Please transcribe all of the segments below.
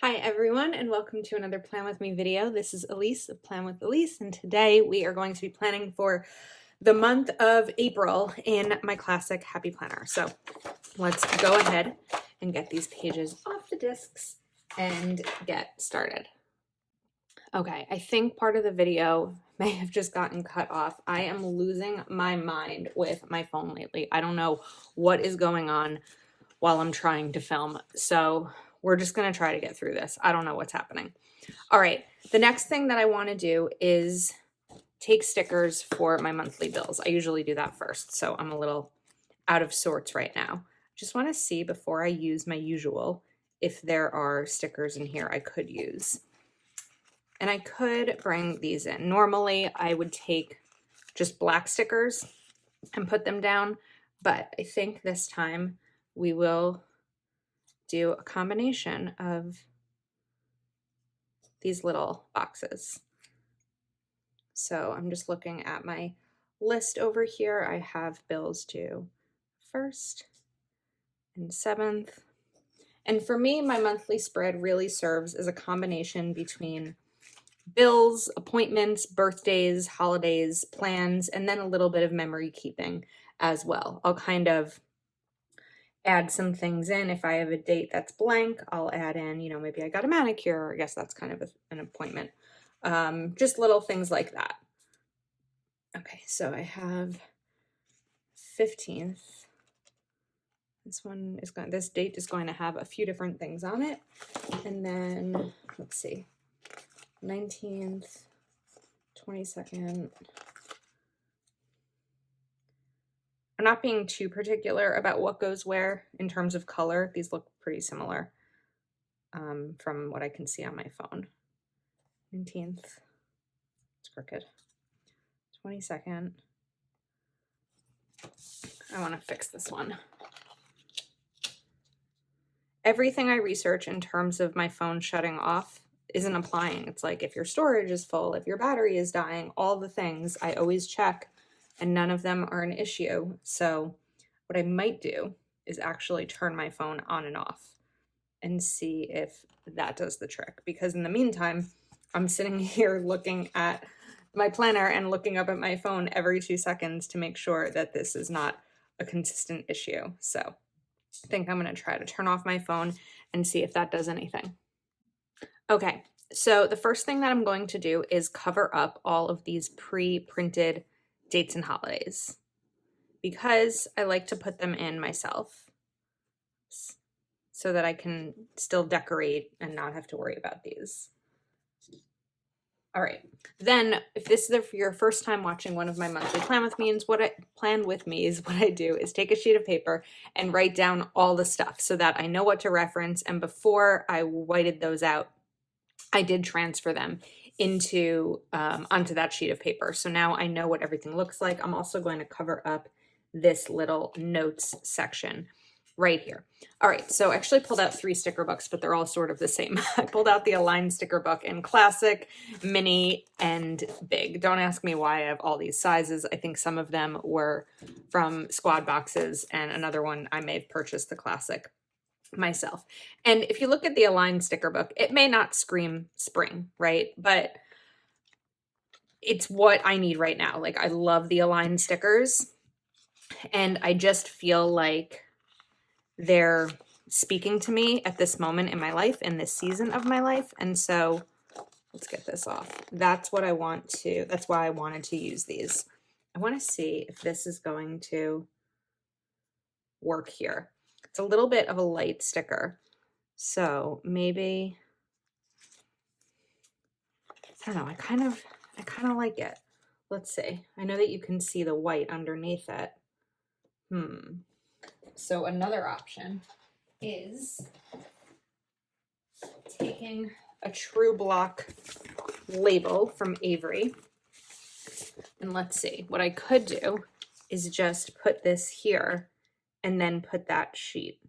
Hi everyone, and welcome to another Plan With Me video. This is Elise of Plan With Elise, and today we are going to be planning for the month of April in my classic Happy Planner. So let's go ahead and get these pages off the discs and get started. Okay, I think part of the video may have just gotten cut off. I am losing my mind with my phone lately. I don't know what is going on while I'm trying to film. So we're just going to try to get through this. I don't know what's happening. All right. The next thing that I want to do is take stickers for my monthly bills. I usually do that first. So I'm a little out of sorts right now. Just want to see before I use my usual if there are stickers in here I could use. And I could bring these in. Normally I would take just black stickers and put them down, but I think this time we will do a combination of these little boxes. So I'm just looking at my list over here. I have bills due 1st and 7th. And for me, my monthly spread really serves as a combination between bills, appointments, birthdays, holidays, plans, and then a little bit of memory keeping as well. I'll kind of add some things in. If I have a date that's blank, I'll add in, maybe I got a manicure. I guess that's kind of an appointment. Just little things like that. Okay, so I have 15th. This date is going to have a few different things on it. And then, let's see, 19th, 22nd. I'm not being too particular about what goes where in terms of color. These look pretty similar from what I can see on my phone. 19th, it's crooked. 22nd. I want to fix this one. Everything I research in terms of my phone shutting off isn't applying. It's like if your storage is full, if your battery is dying, all the things I always check, and none of them are an issue. So what I might do is actually turn my phone on and off and see if that does the trick. Because in the meantime, I'm sitting here looking at my planner and looking up at my phone every 2 seconds to make sure that this is not a consistent issue. So I think I'm going to try to turn off my phone and see if that does anything. Okay, so the first thing that I'm going to do is cover up all of these pre-printed dates and holidays because I like to put them in myself so that I can still decorate and not have to worry about these. All right, then if this is your first time watching one of my monthly plan with me, what I do is take a sheet of paper and write down all the stuff so that I know what to reference. And before I whited those out, I did transfer them into onto that sheet of paper. So now I know what everything looks like. I'm also going to cover up this little notes section right here. All right, so I actually pulled out 3 sticker books, but they're all sort of the same. I pulled out the Aligned sticker book in classic, mini, and big. Don't ask me why I have all these sizes. I think some of them were from squad boxes, and another one I may have purchased the classic myself. And if you look at the Aligned sticker book, it may not scream spring, right? But it's what I need right now. Like, I love the Aligned stickers, and I just feel like they're speaking to me at this moment in my life, in this season of my life. And so let's get this off. That's why I wanted to use these. I want to see if this is going to work here. It's a little bit of a light sticker. So maybe, I don't know, I kind of like it. Let's see. I know that you can see the white underneath it. So another option is taking a True Block label from Avery. And let's see, what I could do is just put this here and then put that sheet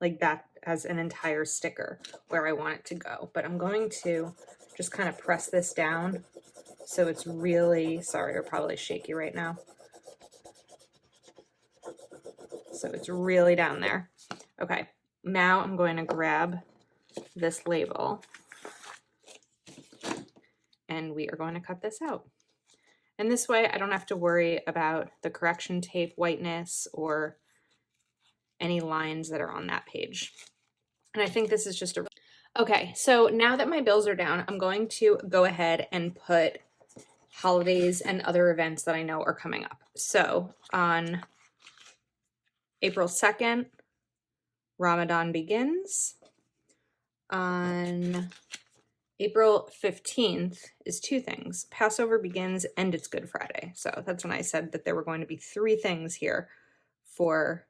like that as an entire sticker where I want it to go. But I'm going to just kind of press this down so it's really, sorry, you're probably shaky right now. So it's really down there. Okay, now I'm going to grab this label. And we are going to cut this out. And this way I don't have to worry about the correction tape whiteness or any lines that are on that page. And I think this is just a... Okay, so now that my bills are down, I'm going to go ahead and put holidays and other events that I know are coming up. So on April 2nd, Ramadan begins. On April 15th is two things. Passover begins and it's Good Friday. So that's when I said that there were going to be three things here for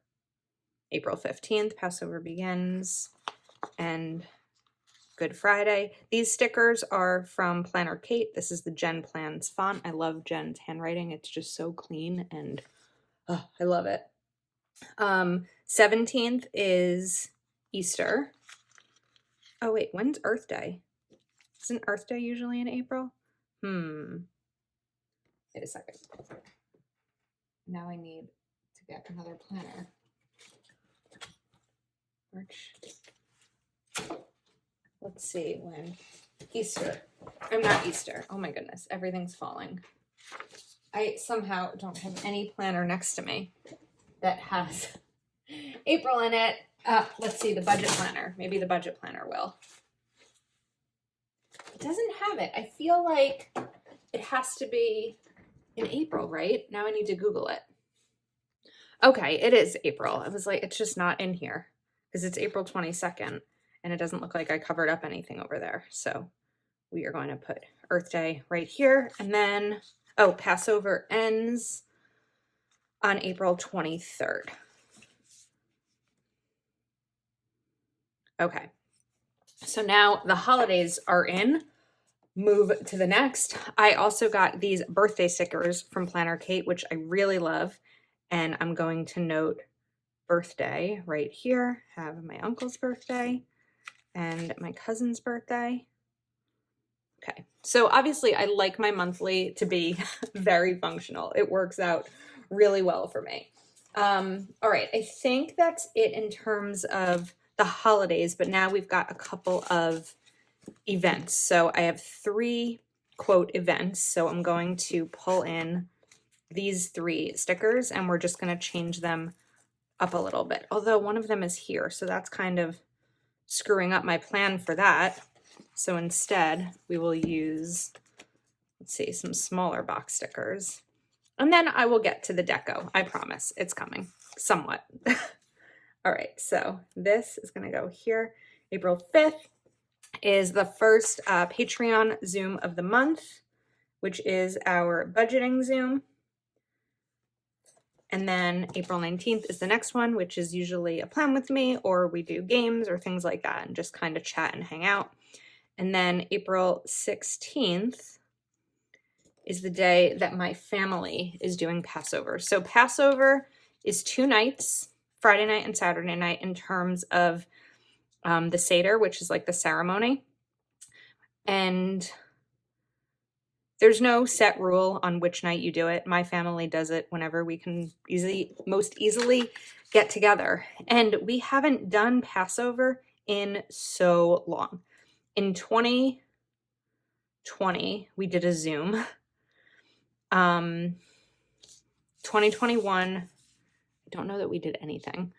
April 15th. Passover begins and Good Friday. These stickers are from Planner Kate. This is the Jen Plans font. I love Jen's handwriting. It's just so clean and I love it. 17th is Easter. Oh wait, when's Earth Day? Isn't Earth Day usually in April? Wait a second. Now I need to get another planner. March. Let's see when. Easter. I'm not Easter. Oh my goodness, everything's falling. I somehow don't have any planner next to me that has April in it. Let's see, the budget planner. Maybe the budget planner will. It doesn't have it. I feel like it has to be in April, right? Now I need to Google it. Okay, it is April. I was like, it's just not in here because it's April 22nd and it doesn't look like I covered up anything over there. So we are going to put Earth Day right here. And then, oh, Passover ends on April 23rd. Okay, so now the holidays are in. Move to the next. I also got these birthday stickers from Planner Kate, which I really love. And I'm going to note birthday right here. Have my uncle's birthday and my cousin's birthday. Okay, so obviously I like my monthly to be very functional. It works out really well for me. All right, I think that's it in terms of the holidays, but now we've got a couple of events. So I have three quote events. So I'm going to pull in these three stickers and we're just going to change them up a little bit. Although one of them is here, so that's kind of screwing up my plan for that. So instead we will use, let's see, some smaller box stickers. And then I will get to the deco. I promise it's coming somewhat. All right, so this is going to go here. April 5th is the first Patreon Zoom of the month, which is our budgeting Zoom. And then April 19th is the next one, which is usually a plan with me, or we do games or things like that and just kind of chat and hang out. And then April 16th is the day that my family is doing Passover. So Passover is 2 nights, Friday night and Saturday night, in terms of the Seder, which is like the ceremony. And there's no set rule on which night you do it. My family does it whenever we can most easily get together. And we haven't done Passover in so long. In 2020, we did a Zoom. 2021, I don't know that we did anything.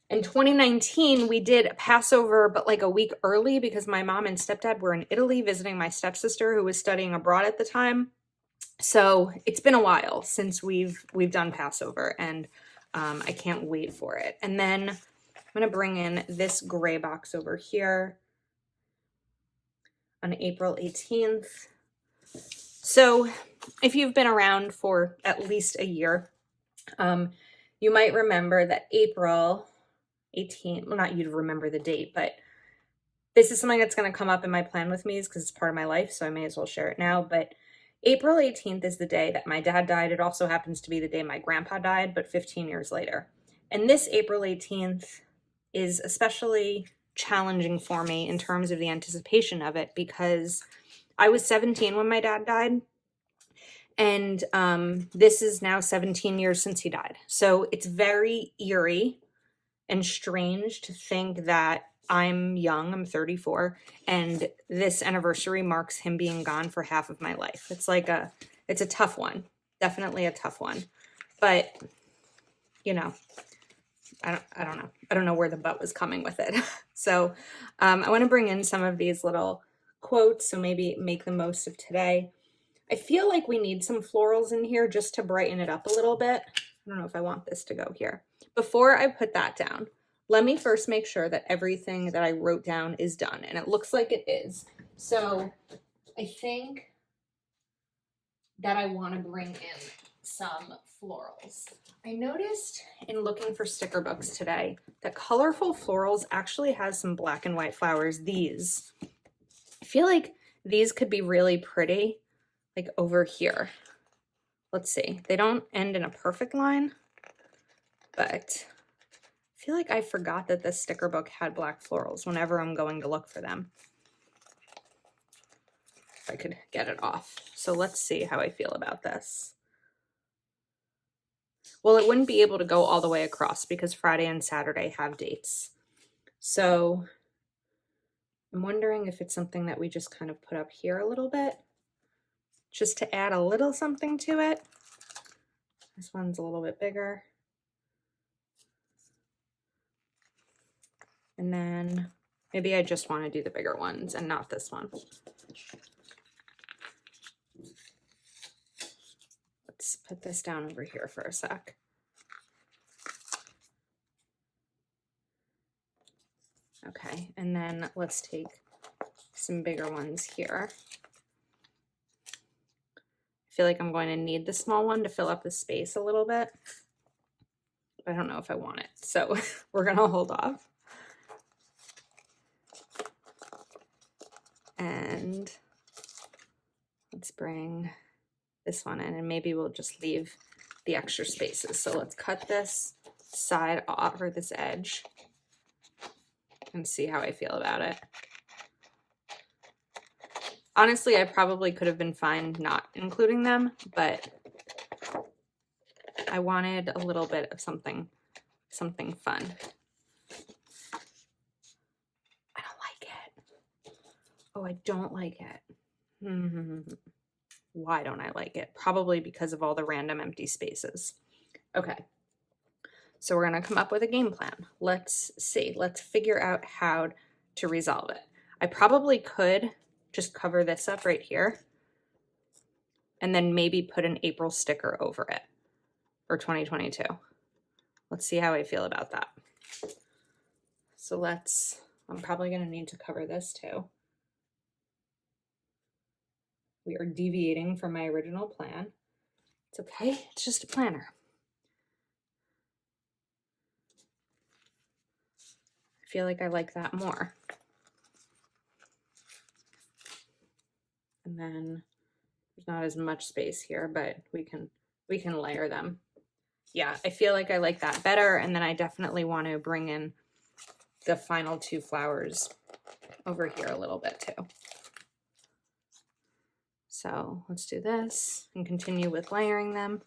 In 2019, we did Passover, but like a week early because my mom and stepdad were in Italy visiting my stepsister who was studying abroad at the time. So it's been a while since we've done Passover, and I can't wait for it. And then I'm going to bring in this gray box over here on April 18th. So if you've been around for at least a year, you might remember that April 18th, well, not you to remember the date, but this is something that's going to come up in my plan with me because it's part of my life, so I may as well share it now. But April 18th is the day that my dad died. It also happens to be the day my grandpa died, but 15 years later. And this April 18th is especially challenging for me in terms of the anticipation of it because I was 17 when my dad died. And this is now 17 years since he died. So it's very eerie and strange to think that I'm young, I'm 34, and this anniversary marks him being gone for half of my life. It's like it's a tough one, definitely a tough one, but you know, I don't know. I don't know where the butt was coming with it. So I want to bring in some of these little quotes, so maybe make the most of today. I feel like we need some florals in here just to brighten it up a little bit. I don't know if I want this to go here. Before I put that down, let me first make sure that everything that I wrote down is done, and it looks like it is. So I think that I want to bring in some florals. I noticed in looking for sticker books today that Colorful Florals actually has some black and white flowers. These, I feel like these could be really pretty, like over here. Let's see, they don't end in a perfect line, but I feel like I forgot that this sticker book had black florals whenever I'm going to look for them. If I could get it off. So let's see how I feel about this. Well, it wouldn't be able to go all the way across because Friday and Saturday have dates. So I'm wondering if it's something that we just kind of put up here a little bit, just to add a little something to it. This one's a little bit bigger. And then maybe I just want to do the bigger ones and not this one. Let's put this down over here for a sec. Okay, and then let's take some bigger ones here. I feel like I'm going to need the small one to fill up the space a little bit. I don't know if I want it, so we're gonna hold off. And let's bring this one in, and maybe we'll just leave the extra spaces. So let's cut this side off, or this edge, and see how I feel about it. Honestly, I probably could have been fine not including them, but I wanted a little bit of something fun. I don't like it. Oh, I don't like it. Why don't I like it? Probably because of all the random empty spaces. Okay, so we're gonna come up with a game plan. Let's see, let's figure out how to resolve it. I probably could just cover this up right here and then maybe put an April sticker over it for 2022. Let's see how I feel about that. So I'm probably gonna need to cover this too. We are deviating from my original plan. It's okay, it's just a planner. I feel like I like that more. And then there's not as much space here, but we can layer them. Yeah, I feel like I like that better. And then I definitely want to bring in the final two flowers over here a little bit too. So let's do this and continue with layering them.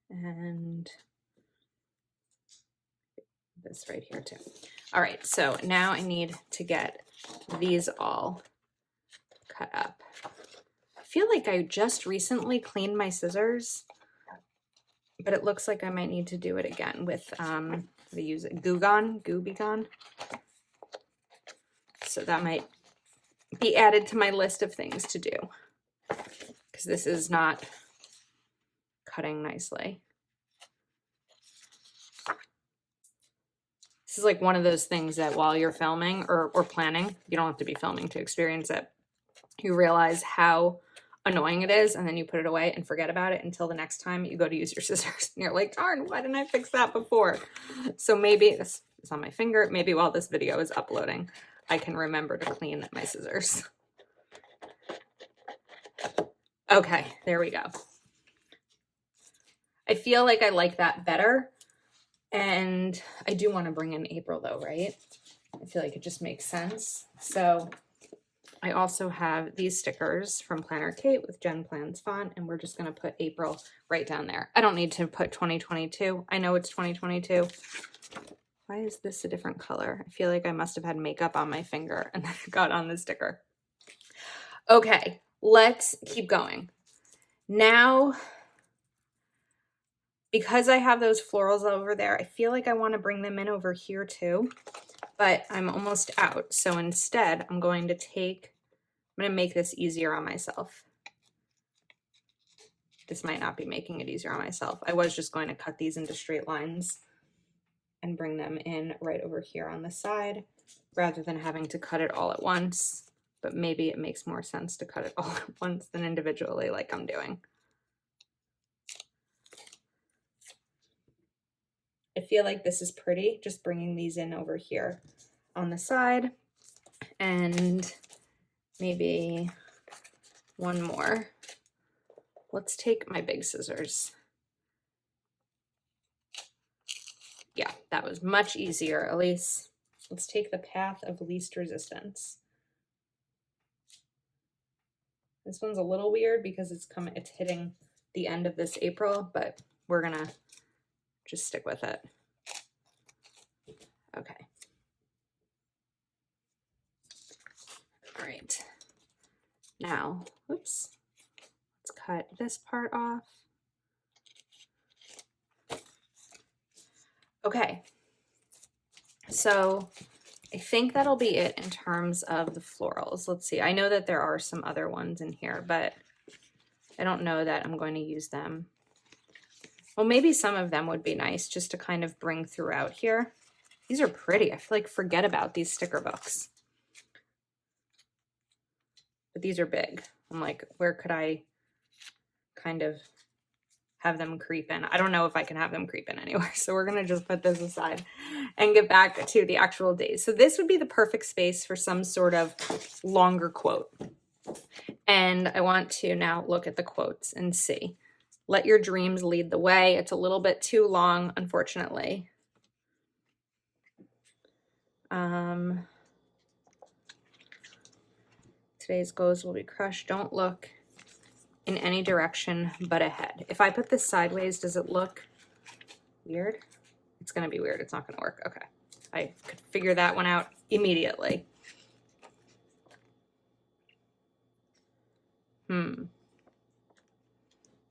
And this right here too. All right, so now I need to get these all cut up. I feel like I just recently cleaned my scissors, but it looks like I might need to do it again with, they use it, Goo Be Gone. So that might be added to my list of things to do, because this is not cutting nicely. This is like one of those things that while you're filming or planning, you don't have to be filming to experience it. You realize how annoying it is, and then you put it away and forget about it until the next time you go to use your scissors. And you're like, darn, why didn't I fix that before? So maybe this is on my finger. Maybe while this video is uploading, I can remember to clean my scissors. Okay, there we go. I feel like I like that better. And I do want to bring in April though, right? I feel like it just makes sense. So I also have these stickers from Planner Kate with Jen Plans font, and we're just going to put April right down there. I don't need to put 2022. I know it's 2022. Why is this a different color? I feel like I must have had makeup on my finger and then it got on the sticker. Okay, let's keep going. Now, because I have those florals over there, I feel like I want to bring them in over here too, but I'm almost out. So instead, I'm going to make this easier on myself. This might not be making it easier on myself. I was just going to cut these into straight lines and bring them in right over here on the side rather than having to cut it all at once. But maybe it makes more sense to cut it all at once than individually like I'm doing. I feel like this is pretty, just bringing these in over here on the side, and maybe one more. Let's take my big scissors. Yeah, that was much easier, at least. Let's take the path of least resistance. This one's a little weird because it's hitting the end of this April, but we're gonna just stick with it. Okay. All right. Now, oops. Let's cut this part off. Okay. So I think that'll be it in terms of the florals. Let's see. I know that there are some other ones in here, but I don't know that I'm going to use them. Well, maybe some of them would be nice just to kind of bring throughout here. These are pretty. I feel like forget about these sticker books. But these are big. I'm like, where could I kind of have them creep in? I don't know if I can have them creep in anywhere. So we're going to just put this aside and get back to the actual days. So this would be the perfect space for some sort of longer quote. And I want to now look at the quotes and see. Let your dreams lead the way. It's a little bit too long, unfortunately. Today's goals will be crushed. Don't look in any direction but ahead. If I put this sideways, does it look weird? It's going to be weird. It's not going to work. Okay. I could figure that one out immediately.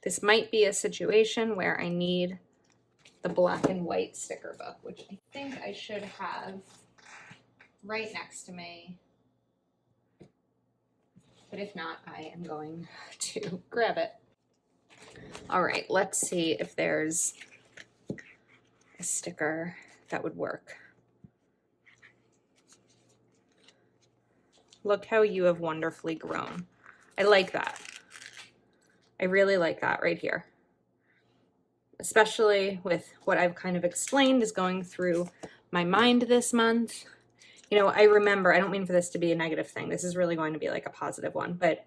This might be a situation where I need the black and white sticker book, which I think I should have right next to me. But if not, I am going to grab it. All right, let's see if there's a sticker that would work. Look how you have wonderfully grown. I like that. I really like that right here. Especially with what I've kind of explained is going through my mind this month. You know, I remember, I don't mean for this to be a negative thing. This is really going to be like a positive one. But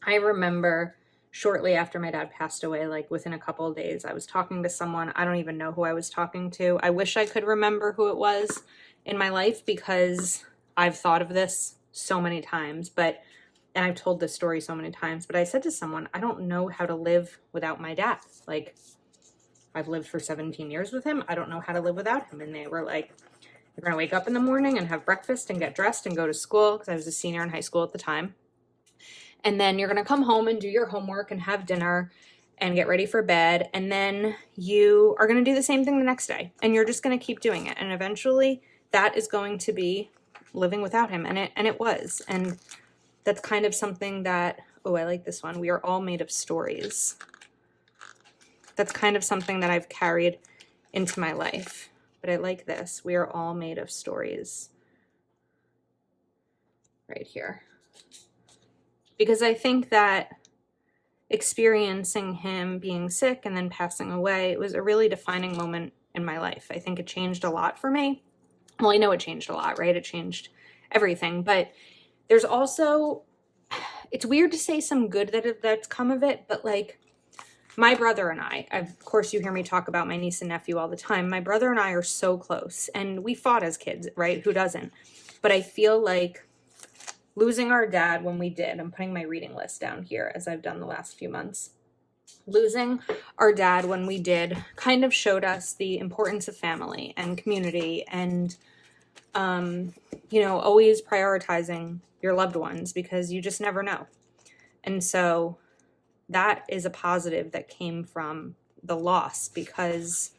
I remember shortly after my dad passed away, like within a couple of days, I was talking to someone. I don't even know who I was talking to. I wish I could remember who it was in my life because I've thought of this so many times, and I've told this story so many times, but I said to someone, I don't know how to live without my dad. Like, I've lived for 17 years with him. I don't know how to live without him. And they were like, you're going to wake up in the morning and have breakfast and get dressed and go to school, because I was a senior in high school at the time. And then you're going to come home and do your homework and have dinner and get ready for bed. And then you are going to do the same thing the next day. And you're just going to keep doing it. And eventually that is going to be living without him. And it was. And that's kind of something that, oh, I like this one. We are all made of stories. That's kind of something that I've carried into my life. But I like this. We are all made of stories. Right here. Because I think that experiencing him being sick and then passing away, it was a really defining moment in my life. I think it changed a lot for me. Well, I know it changed a lot, right? It changed everything. But there's also, it's weird to say some good that's come of it, but like my brother and I, of course you hear me talk about my niece and nephew all the time. My brother and I are so close, and we fought as kids, right? Who doesn't? But I feel like losing our dad when we did, I'm putting my reading list down here as I've done the last few months. losing our dad when we did kind of showed us the importance of family and community and, you know, always prioritizing your loved ones because you just never know. And so that is a positive that came from the loss because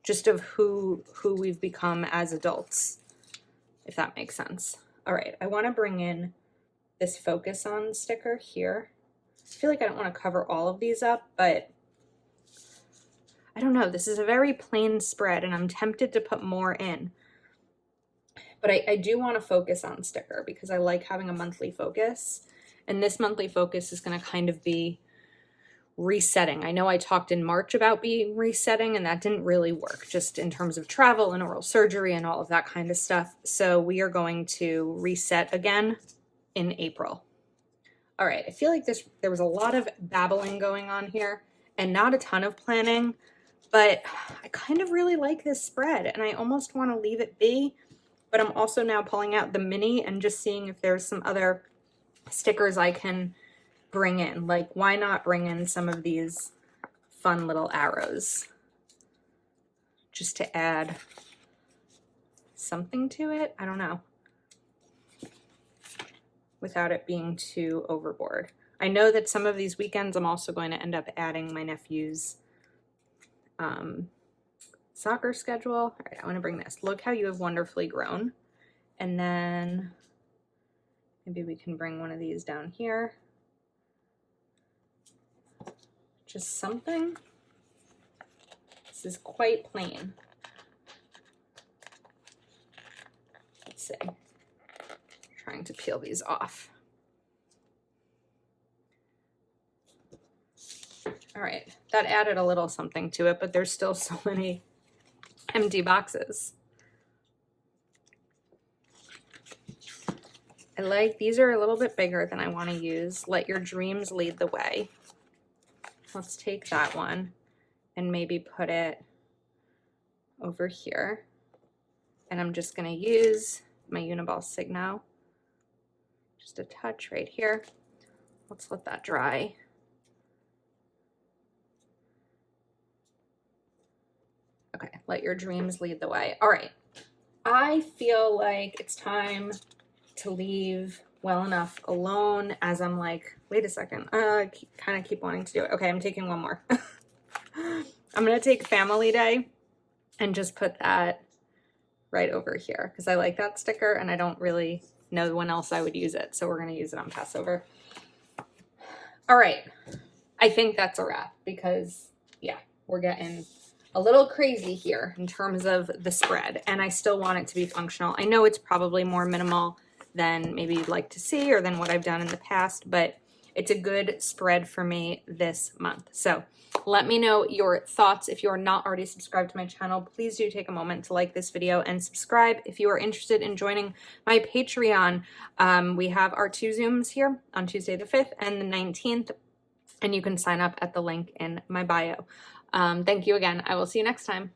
just of who we've become as adults, if that makes sense. All right, I want to bring in this focus on sticker here. I feel like I don't want to cover all of these up, but I don't know. This is a very plain spread and I'm tempted to put more in. But I do want to focus on sticker because I like having a monthly focus. And this monthly focus is going to kind of be resetting. I know I talked in March about being resetting and that didn't really work just in terms of travel and oral surgery and all of that kind of stuff. So we are going to reset again in April. All right, I feel like there was a lot of babbling going on here and not a ton of planning, but I kind of really like this spread and I almost want to leave it be, but I'm also now pulling out the mini and just seeing if there's some other stickers I can bring in. Like, why not bring in some of these fun little arrows just to add something to it? I don't know. Without it being too overboard. I know that some of these weekends I'm also going to end up adding my nephew's soccer schedule. All right, I want to bring this. Look how you have wonderfully grown. And then maybe we can bring one of these down here. Just something. This is quite plain. Let's see. Trying to peel these off. All right, that added a little something to it, but there's still so many empty boxes. I like, these are a little bit bigger than I want to use. Let your dreams lead the way. Let's take that one and maybe put it over here. And I'm just going to use my Uniball Signo. Just a touch right here. Let's let that dry. Okay, let your dreams lead the way. All right, I feel like it's time to leave well enough alone as I'm like, wait a second, I kind of keep wanting to do it. Okay, I'm taking one more. I'm gonna take Family Day and just put that right over here because I like that sticker and I don't really know when else I would use it. So we're gonna use it on Passover. All right, I think that's a wrap because yeah, we're getting a little crazy here in terms of the spread and I still want it to be functional. I know it's probably more minimal than maybe you'd like to see or than what I've done in the past, but it's a good spread for me this month. So let me know your thoughts. If you're not already subscribed to my channel, please do take a moment to like this video and subscribe. If you are interested in joining my Patreon, we have our 2 Zooms here on Tuesday the 5th and the 19th, and you can sign up at the link in my bio. Thank you again. I will see you next time.